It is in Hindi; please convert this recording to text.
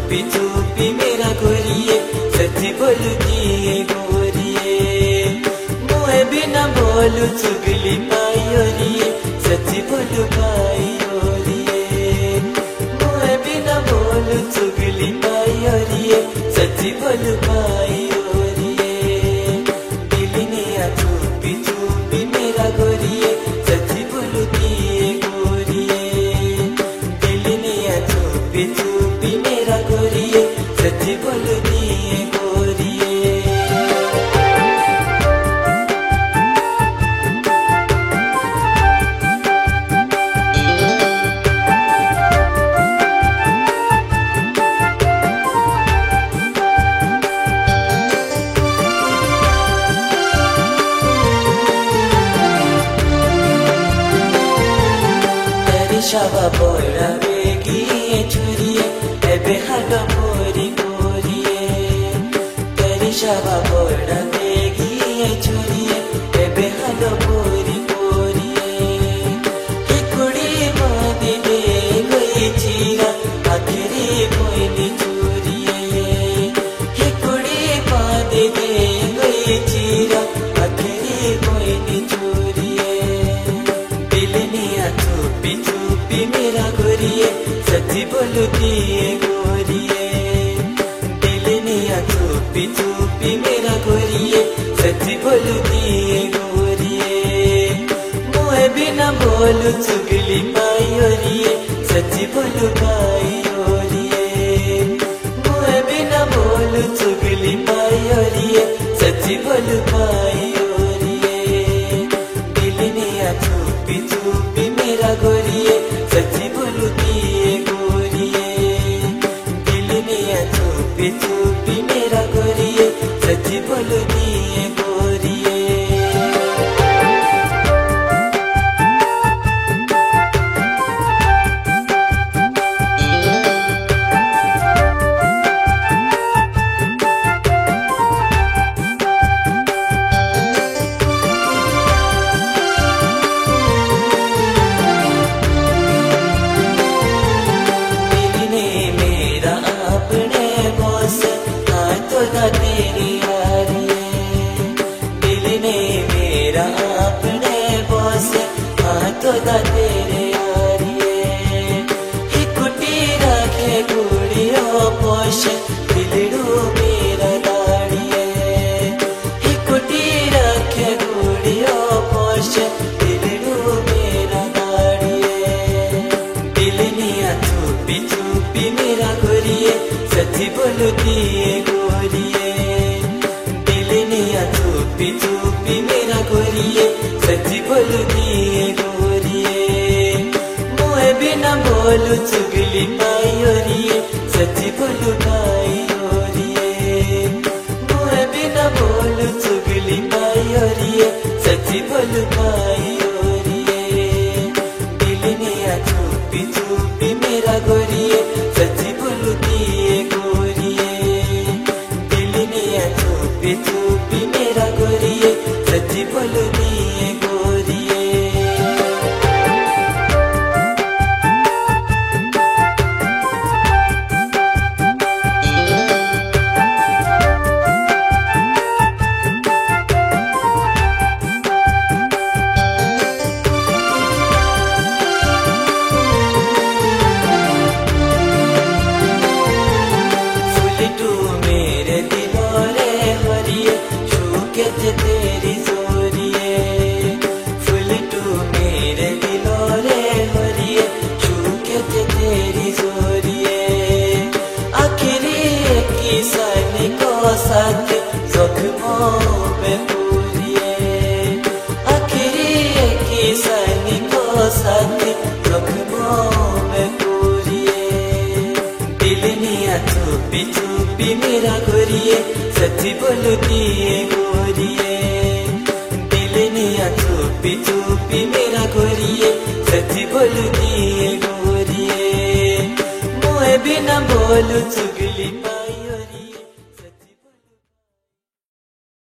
चुपी चुपी मेरा गोरिए सच्ची बोलती है गोरिए मुझे बिना बोलू चुगली पाई ओरिए सच्ची बोलू पाई ओरिए मुझे बिना बोलू चुगली पाई ओरिए सच्ची बोलू पाई ओरिए दिल ने आ चुपी चुपी मेरा गोरिए सच्ची बोलती है गोरिए दिल ने आ चुपी चुपी मेरा गोरिए सच्ची बोलती है गोरिए शाबा बोला बेगी छुरिए एबे हाडो पोरी पोरिए तेरी शाबा बोला बेगी छुरिए एबे हाडो पोरी पोरिए ही कुड़ी मादी दे गई चीरा आखिरी पोइनी चुरिए ही कुड़ी मादी दे गई चीरा आखिरी पोइनी चुरिए दिल ने आ चुपी चुपी मेरा गोरिए सच्ची बोलती है गोरिए दिल ने आ चुपी चुपी मेरा गोरिए सच्ची बोलती है गोरिए मुझे बिना बोलू चुगली पाई ओरिए सच्ची बोलू पाई ओरिए मुझे बिना बोलू चुगली पाई ओरिए सच्ची बोलू पाई ओरिए दिल ने आ चुपी चुपी मेरा गोरिए सच्ची बोलती है गोरिए दिल ने आ चुपी चुपी मेरा गोरिए सच्ची बोलती है गोरिए तेरी यारी दिल ने मेरा अपने बॉस हाथों दा तेरे यारी ही कुटी रखे गुड़ियो पोश दिलड़ू मेरा दाड़िए ही कुटी रखे गुड़ियो पोश दिलड़ू मेरा दाड़िए दिल ने आ चुपी चुपी मेरा गोरिए सच्ची बोलती है गोरिए दिल ने आ चुपी चुपी मेरा गोरिए सच्ची बोलती है गोरिए मुझे बिना बोलू चुगली पाई ओरिए सच्ची बोलू पाई ओरिए मुझे बिना बोलू चुगली पाई ओरिए सच्ची बोलू पाई ओरिए दिल ने आ चुपी चुपी मेरा गोरिए सच्ची बोलती है गोरिए दिल ने आ चुपी चुपी मेरा गोरिए सच्ची बोलती है गोरिए तेरी जोरिए फुल तू मेरे दिलों रे हरिए छूके तेरी जोरिए आखिरी किसान को साथ जख्मों में पूरिए आखिरी किसान को साथ जख्मों में पूरिए दिल ने आ चुपी चुपी मेरा गोरिए सच्ची बोलती है गोरिए दिल ने आ चुपी चुपी मेरा गोरिए सच्ची बोलती है गोरिए मुझे बिना बोलू चुगली